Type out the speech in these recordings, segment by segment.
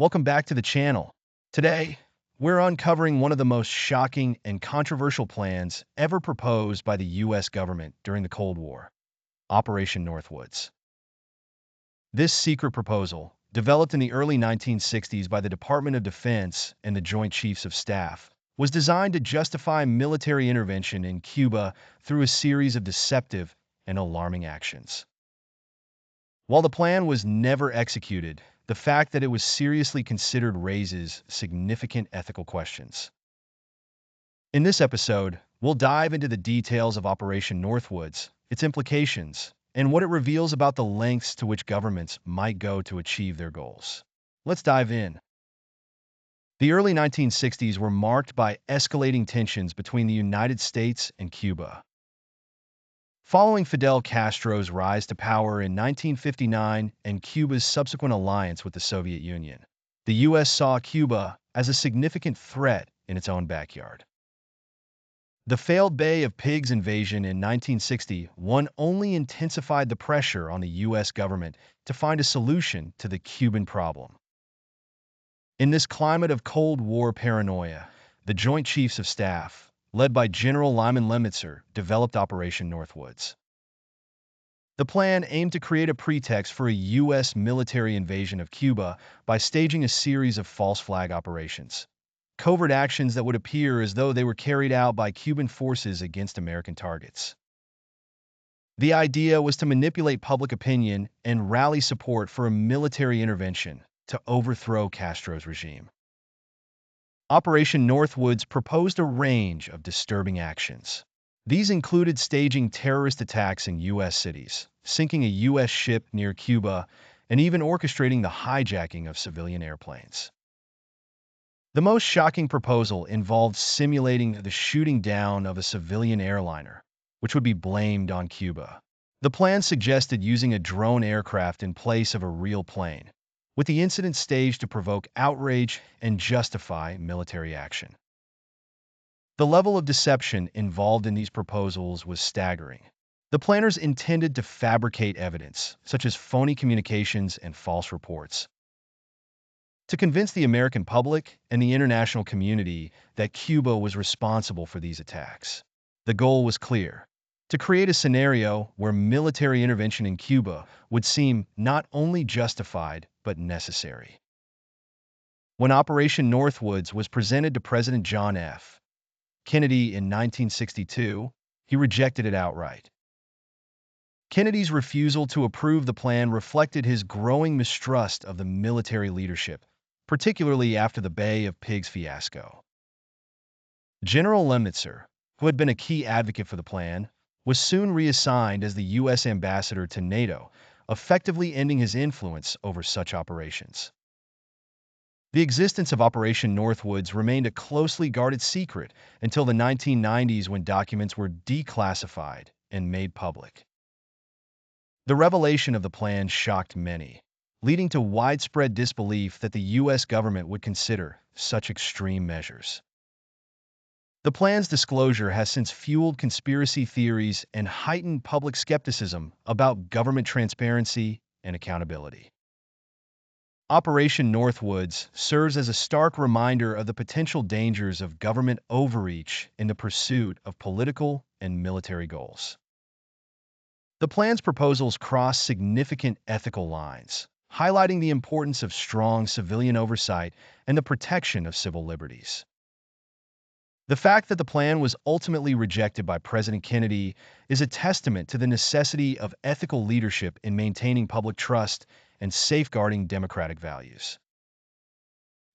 Welcome back to the channel. Today, we're uncovering one of the most shocking and controversial plans ever proposed by the U.S. government during the Cold War, Operation Northwoods. This secret proposal, developed in the early 1960s by the Department of Defense and the Joint Chiefs of Staff, was designed to justify military intervention in Cuba through a series of deceptive and alarming actions. While the plan was never executed, the fact that it was seriously considered raises significant ethical questions. In this episode, we'll dive into the details of Operation Northwoods, its implications, and what it reveals about the lengths to which governments might go to achieve their goals. Let's dive in. The early 1960s were marked by escalating tensions between the United States and Cuba. Following Fidel Castro's rise to power in 1959 and Cuba's subsequent alliance with the Soviet Union, the U.S. saw Cuba as a significant threat in its own backyard. The failed Bay of Pigs invasion in 1961 only intensified the pressure on the U.S. government to find a solution to the Cuban problem. In this climate of Cold War paranoia, the Joint Chiefs of Staff, led by General Lyman Lemnitzer, developed Operation Northwoods. The plan aimed to create a pretext for a U.S. military invasion of Cuba by staging a series of false flag operations, covert actions that would appear as though they were carried out by Cuban forces against American targets. The idea was to manipulate public opinion and rally support for a military intervention to overthrow Castro's regime. Operation Northwoods proposed a range of disturbing actions. These included staging terrorist attacks in U.S. cities, sinking a U.S. ship near Cuba, and even orchestrating the hijacking of civilian airplanes. The most shocking proposal involved simulating the shooting down of a civilian airliner, which would be blamed on Cuba. The plan suggested using a drone aircraft in place of a real plane, with the incident staged to provoke outrage and justify military action. The level of deception involved in these proposals was staggering. The planners intended to fabricate evidence, such as phony communications and false reports, to convince the American public and the international community that Cuba was responsible for these attacks. The goal was clear: to create a scenario where military intervention in Cuba would seem not only justified, but necessary. When Operation Northwoods was presented to President John F. Kennedy in 1962, he rejected it outright. Kennedy's refusal to approve the plan reflected his growing mistrust of the military leadership, particularly after the Bay of Pigs fiasco. General Lemnitzer, who had been a key advocate for the plan, was soon reassigned as the U.S. ambassador to NATO, effectively ending his influence over such operations. The existence of Operation Northwoods remained a closely guarded secret until the 1990s, when documents were declassified and made public. The revelation of the plan shocked many, leading to widespread disbelief that the U.S. government would consider such extreme measures. The plan's disclosure has since fueled conspiracy theories and heightened public skepticism about government transparency and accountability. Operation Northwoods serves as a stark reminder of the potential dangers of government overreach in the pursuit of political and military goals. The plan's proposals cross significant ethical lines, highlighting the importance of strong civilian oversight and the protection of civil liberties. The fact that the plan was ultimately rejected by President Kennedy is a testament to the necessity of ethical leadership in maintaining public trust and safeguarding democratic values.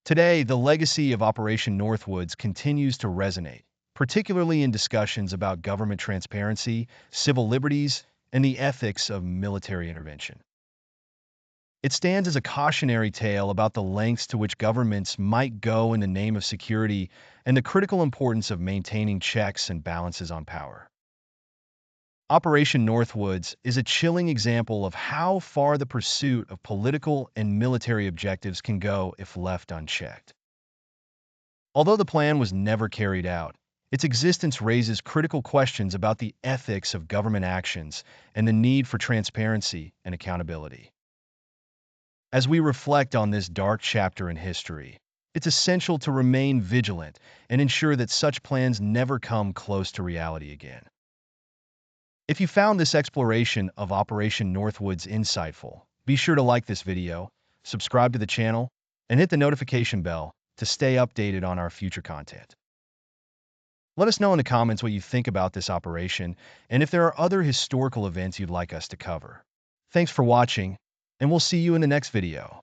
Today, the legacy of Operation Northwoods continues to resonate, particularly in discussions about government transparency, civil liberties, and the ethics of military intervention. It stands as a cautionary tale about the lengths to which governments might go in the name of security and the critical importance of maintaining checks and balances on power. Operation Northwoods is a chilling example of how far the pursuit of political and military objectives can go if left unchecked. Although the plan was never carried out, its existence raises critical questions about the ethics of government actions and the need for transparency and accountability. As we reflect on this dark chapter in history, it's essential to remain vigilant and ensure that such plans never come close to reality again. If you found this exploration of Operation Northwoods insightful, be sure to like this video, subscribe to the channel, and hit the notification bell to stay updated on our future content. Let us know in the comments what you think about this operation and if there are other historical events you'd like us to cover. Thanks for watching, and we'll see you in the next video.